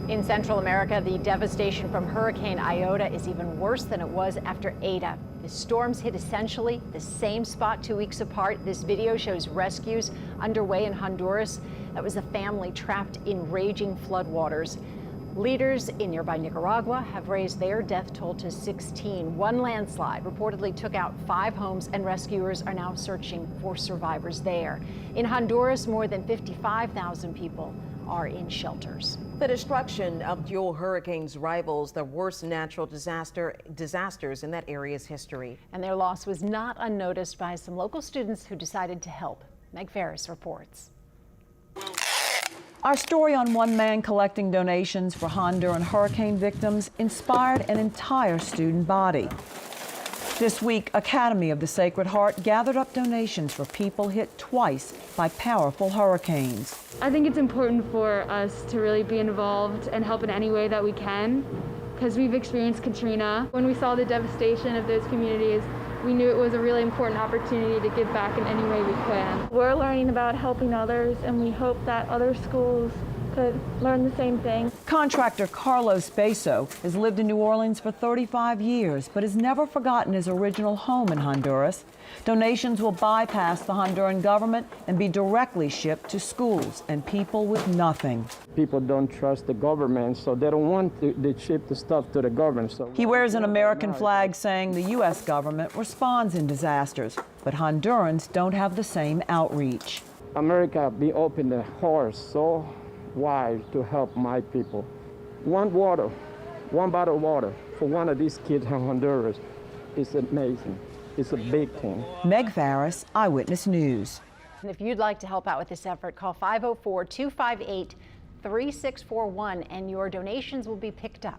In Central America, the devastation from Hurricane Iota is even worse than it was after Eta. The storms hit essentially the same spot 2 weeks apart. This video shows rescues underway in Honduras. That was a family trapped in raging floodwaters. Leaders in nearby Nicaragua have raised their death toll to 16. One landslide reportedly took out 5 homes, and rescuers are now searching for survivors there. In Honduras, more than 55,000 people are in shelters. The destruction of dual hurricanes rivals the worst natural disasters in that area's history. And their loss was not unnoticed by some local students who decided to help. Meg Ferris reports. Our story on one man collecting donations for Honduran hurricane victims inspired an entire student body. This week, Academy of the Sacred Heart gathered up donations for people hit twice by powerful hurricanes. I think it's important for us to really be involved and help in any way that we can, because we've experienced Katrina. When we saw the devastation of those communities, we knew it was a really important opportunity to give back in any way we can. We're learning about helping others, and we hope that other schools could learn the same thing. Contractor Carlos Beso has lived in New Orleans for 35 years, but has never forgotten his original home in Honduras. Donations will bypass the Honduran government and be directly shipped to schools and people with nothing. People don't trust the government, so they don't want to ship the stuff to the government. So he wears an American flag saying the U.S. government responds in disasters, but Hondurans don't have the same outreach. America be open the heart so wide to help my people. One bottle of water for one of these kids in Honduras is amazing. It's a big thing. Meg Ferris, Eyewitness News. And if you'd like to help out with this effort, call 504-258-3641 and your donations will be picked up.